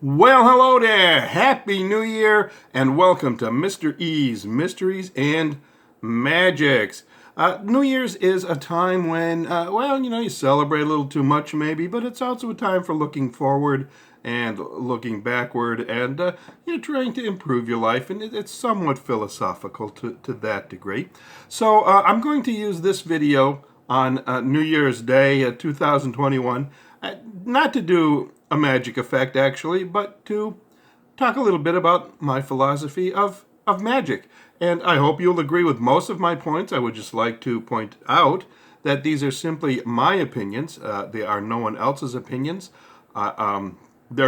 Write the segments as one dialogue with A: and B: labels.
A: Well, hello there. Happy New Year and welcome to Mr. E's Mysteries and Magics. New Year's is a time when, you celebrate a little too much maybe, but it's also a time for looking forward and looking backward and, trying to improve your life. And it's somewhat philosophical to that degree. So I'm going to use this video on New Year's Day 2021, not to do a magic effect actually, but to talk a little bit about my philosophy of magic. And I hope you'll agree with most of my points. I would just like to point out that these are simply my opinions. They are no one else's opinions. There are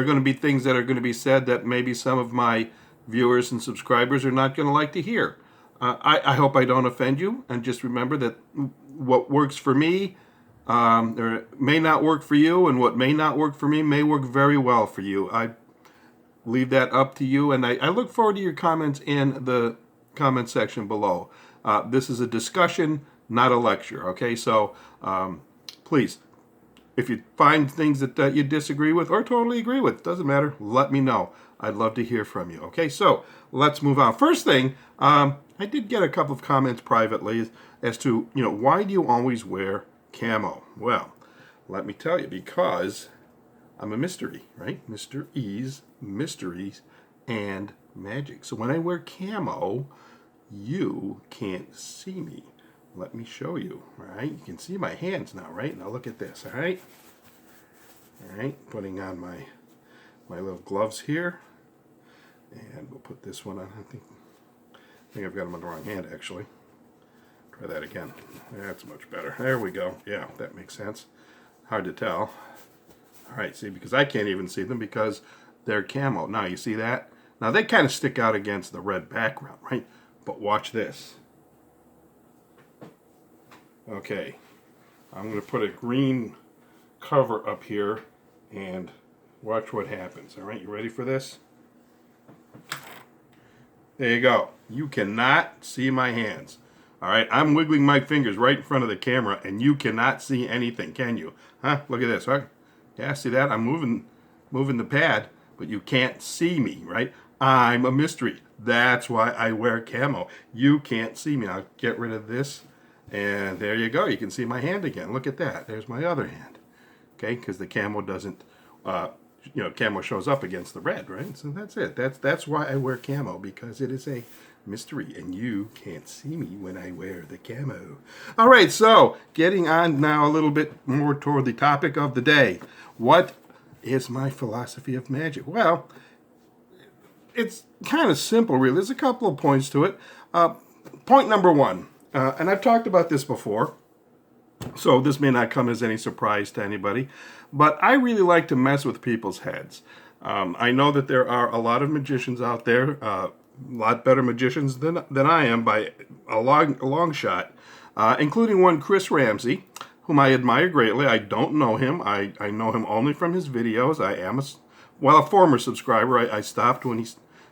A: going to be things that are going to be said that maybe some of my viewers and subscribers are not going to like to hear. I hope I don't offend you, and just remember that what works for me or may not work for you, and what may not work for me may work very well for you. I leave that up to you, and I look forward to your comments in the comment section below. This is a discussion, not a lecture, okay? So please, if you find things that you disagree with or totally agree with, doesn't matter, let me know. I'd love to hear from you, okay? So let's move on. First thing, I did get a couple of comments privately as to, why do you always wear camo? Well, let me tell you, because I'm a mystery, right? Mr. E's Mysteries and Magic. So when I wear camo, you can't see me. Let me show you, all right? You can see my hands now, right? Now look at this, all right? All right, putting on my little gloves here. And we'll put this one on. I think I've got them on the wrong hand, actually. Try that again. That's much better. There we go. Yeah, that makes sense. Hard to tell. All right, see, because I can't even see them because they're camo. Now, you see that? Now, they kind of stick out against the red background, right? But watch this. Okay, I'm going to put a green cover up here and watch what happens. All right, you ready for this? There you go. You cannot see my hands. All right, I'm wiggling my fingers right in front of the camera, and you cannot see anything, can you? Huh? Look at this, right? Yeah, see that? I'm moving the pad, but you can't see me, right? I'm a mystery. That's why I wear camo. You can't see me. I'll get rid of this, and there you go. You can see my hand again. Look at that. There's my other hand. Okay, because the camo doesn't, camo shows up against the red, right? So that's it. That's why I wear camo, because it is a mystery, and you can't see me when I wear the camo. All right, so getting on now a little bit more toward the topic of the day. What is my philosophy of magic? Well, it's kind of simple, really. There's a couple of points to it. Point number one, and I've talked about this before, so this may not come as any surprise to anybody, but I really like to mess with people's heads. I know that there are a lot of magicians out there, a lot better magicians than I am by a long shot, including one Chris Ramsey, whom I admire greatly. I don't know him. I know him only from his videos. I am a former subscriber. I stopped when he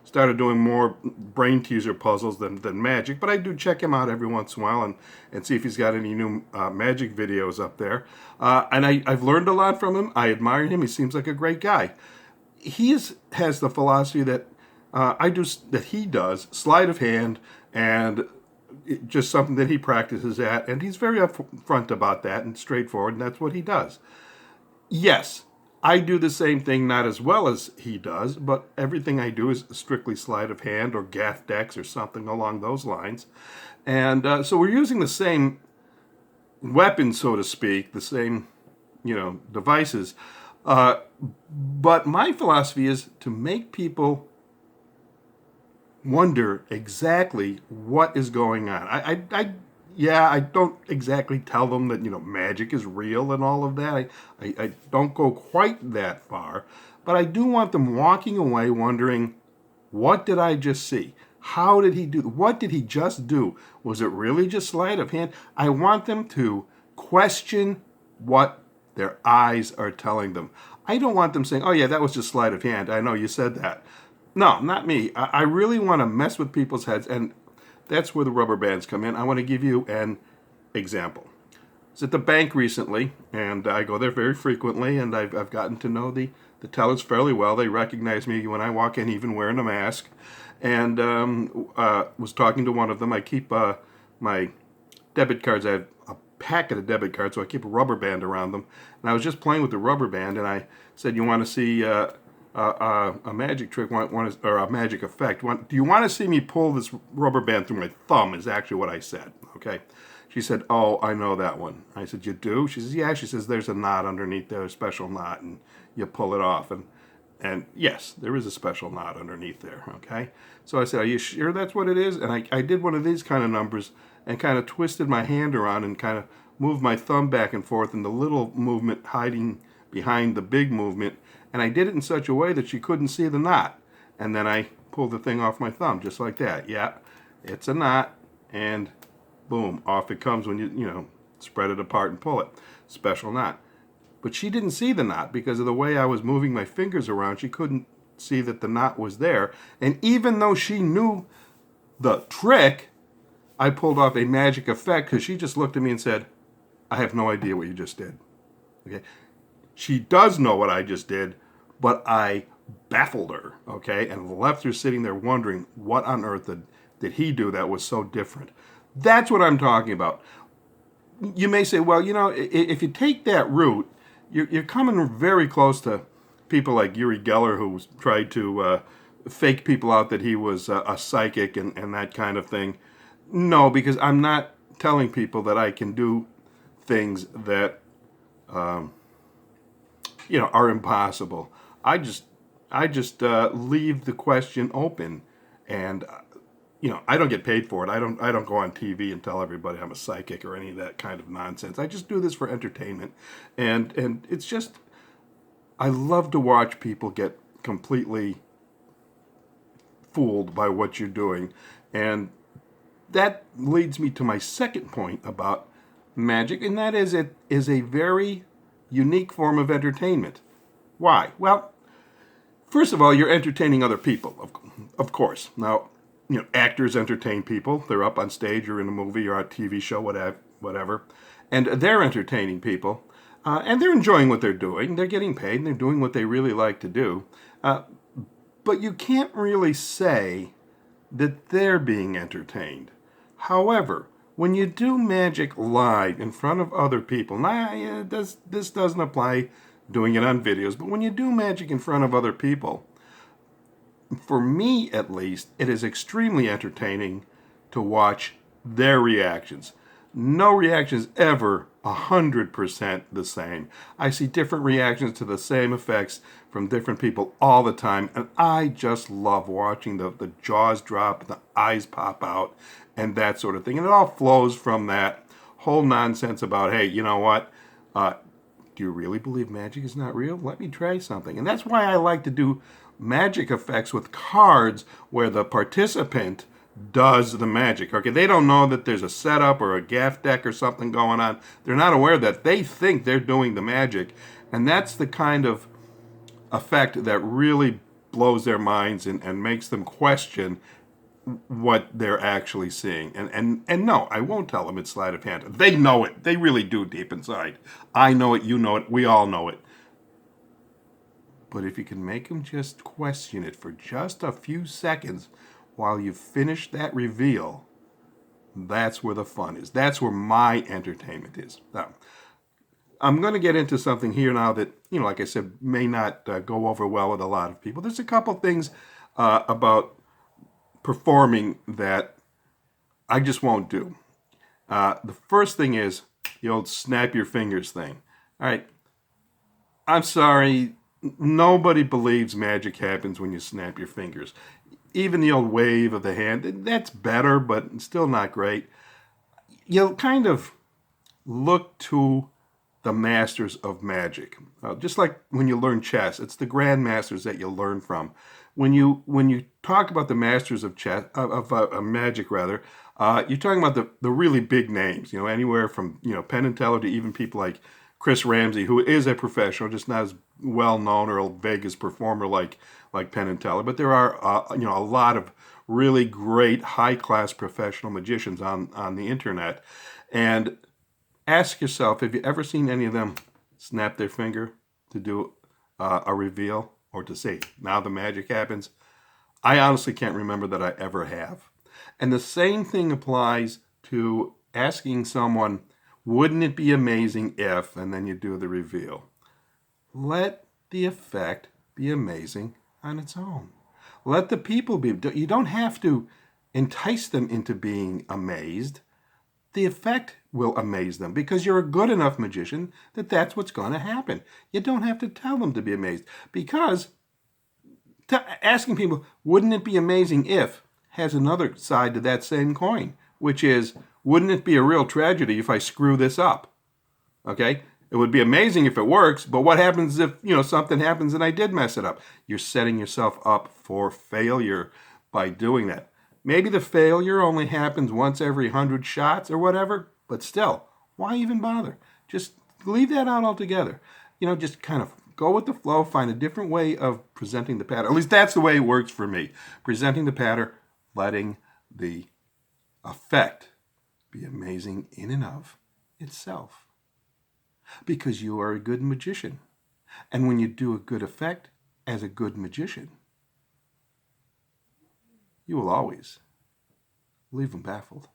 A: started doing more brain teaser puzzles than magic, but I do check him out every once in a while and see if he's got any new magic videos up there. And I've learned a lot from him. I admire him. He seems like a great guy. He has the philosophy that he does, sleight of hand, and just something that he practices at, and he's very upfront about that and straightforward, and that's what he does. Yes, I do the same thing, not as well as he does, but everything I do is strictly sleight of hand or gaff decks or something along those lines. And so we're using the same weapon, so to speak, the same, devices. But my philosophy is to make people wonder exactly what is going on. I don't exactly tell them that, magic is real and all of that. I don't go quite that far, but I do want them walking away wondering, what did I just see? How did he do? What did he just do? Was it really just sleight of hand? I want them to question what their eyes are telling them. I don't want them saying, oh yeah, that was just sleight of hand. I know you said that. No, not me. I really want to mess with people's heads, and that's where the rubber bands come in. I want to give you an example. was at the bank recently, and I go there very frequently, and I've gotten to know the tellers fairly well. They recognize me when I walk in, even wearing a mask. And was talking to one of them. I keep my debit cards. I have a packet of debit cards, so I keep a rubber band around them. And I was just playing with the rubber band, and I said, "You want to see a magic trick, or a magic effect? Do you want to see me pull this rubber band through my thumb?" Is actually what I said. Okay. She said, "Oh, I know that one." I said, "You do?" She says, "Yeah." She says, "There's a knot underneath there, a special knot, and you pull it off." And yes, there is a special knot underneath there, okay? So I said, "Are you sure that's what it is?" And I did one of these kind of numbers and kind of twisted my hand around and kind of moved my thumb back and forth in the little movement hiding behind the big movement. And I did it in such a way that she couldn't see the knot. And then I pulled the thing off my thumb, just like that. Yeah, it's a knot, and boom, off it comes when you spread it apart and pull it. Special knot. But she didn't see the knot because of the way I was moving my fingers around. She couldn't see that the knot was there. And even though she knew the trick, I pulled off a magic effect because she just looked at me and said, "I have no idea what you just did." Okay. She does know what I just did, but I baffled her, okay, and left her sitting there wondering what on earth did he do that was so different. That's what I'm talking about. You may say, well, if you take that route, you're coming very close to people like Uri Geller, who tried to fake people out that he was a psychic and that kind of thing. No, because I'm not telling people that I can do things that are impossible. I just leave the question open, and I don't get paid for it. I don't go on TV and tell everybody I'm a psychic or any of that kind of nonsense. I just do this for entertainment, and it's just, I love to watch people get completely fooled by what you're doing, and that leads me to my second point about magic, and that is it is a very unique form of entertainment. Why? Well, first of all, you're entertaining other people, of course. Now, actors entertain people. They're up on stage or in a movie or a TV show, whatever, and they're entertaining people, and they're enjoying what they're doing. They're getting paid, and they're doing what they really like to do. But you can't really say that they're being entertained. However, when you do magic live in front of other people, this doesn't apply doing it on videos, but when you do magic in front of other people, for me at least, it is extremely entertaining to watch their reactions. No reaction is ever 100% the same. I see different reactions to the same effects from different people all the time, and I just love watching the jaws drop, the eyes pop out, and that sort of thing. And it all flows from that whole nonsense about, hey, you know what? Do you really believe magic is not real? Let me try something. And that's why I like to do magic effects with cards where the participant does the magic. Okay, they don't know that there's a setup or a gaff deck or something going on. They're not aware that they think they're doing the magic. And that's the kind of effect that really blows their minds and makes them question what they're actually seeing. And no, I won't tell them it's sleight of hand. They know it. They really do deep inside. I know it, you know it, we all know it. But if you can make them just question it for just a few seconds while you finish that reveal, that's where the fun is. That's where my entertainment is. Now, I'm going to get into something here now that, like I said, may not go over well with a lot of people. There's a couple things about performing that I just won't do. The first thing is the old snap your fingers thing. All right, I'm sorry, nobody believes magic happens when you snap your fingers. Even the old wave of the hand, that's better, but still not great. You'll kind of look to the masters of magic. Just like when you learn chess, it's the grandmasters that you learn from. When you talk about the masters of chess, of magic rather, you're talking about the really big names. Anywhere from Penn and Teller to even people like Chris Ramsey, who is a professional, just not as well known or a Vegas performer like Penn and Teller. But there are a lot of really great high class professional magicians on the internet, and Ask yourself, have you ever seen any of them snap their finger to do a reveal or to say, now the magic happens? I honestly can't remember that I ever have. And the same thing applies to asking someone, wouldn't it be amazing if, and then you do the reveal. Let the effect be amazing on its own. Let the people be. You don't have to entice them into being amazed. The effect will amaze them because you're a good enough magician that that's what's going to happen. You don't have to tell them to be amazed because asking people, wouldn't it be amazing if, has another side to that same coin, which is, wouldn't it be a real tragedy if I screw this up? Okay? It would be amazing if it works, but what happens if, something happens and I did mess it up? You're setting yourself up for failure by doing that. Maybe the failure only happens once every 100 shots or whatever, but still, why even bother? Just leave that out altogether. Just kind of go with the flow, find a different way of presenting the pattern. At least that's the way it works for me. Presenting the pattern, letting the effect be amazing in and of itself. Because you are a good magician. And when you do a good effect as a good magician, you will always leave them baffled.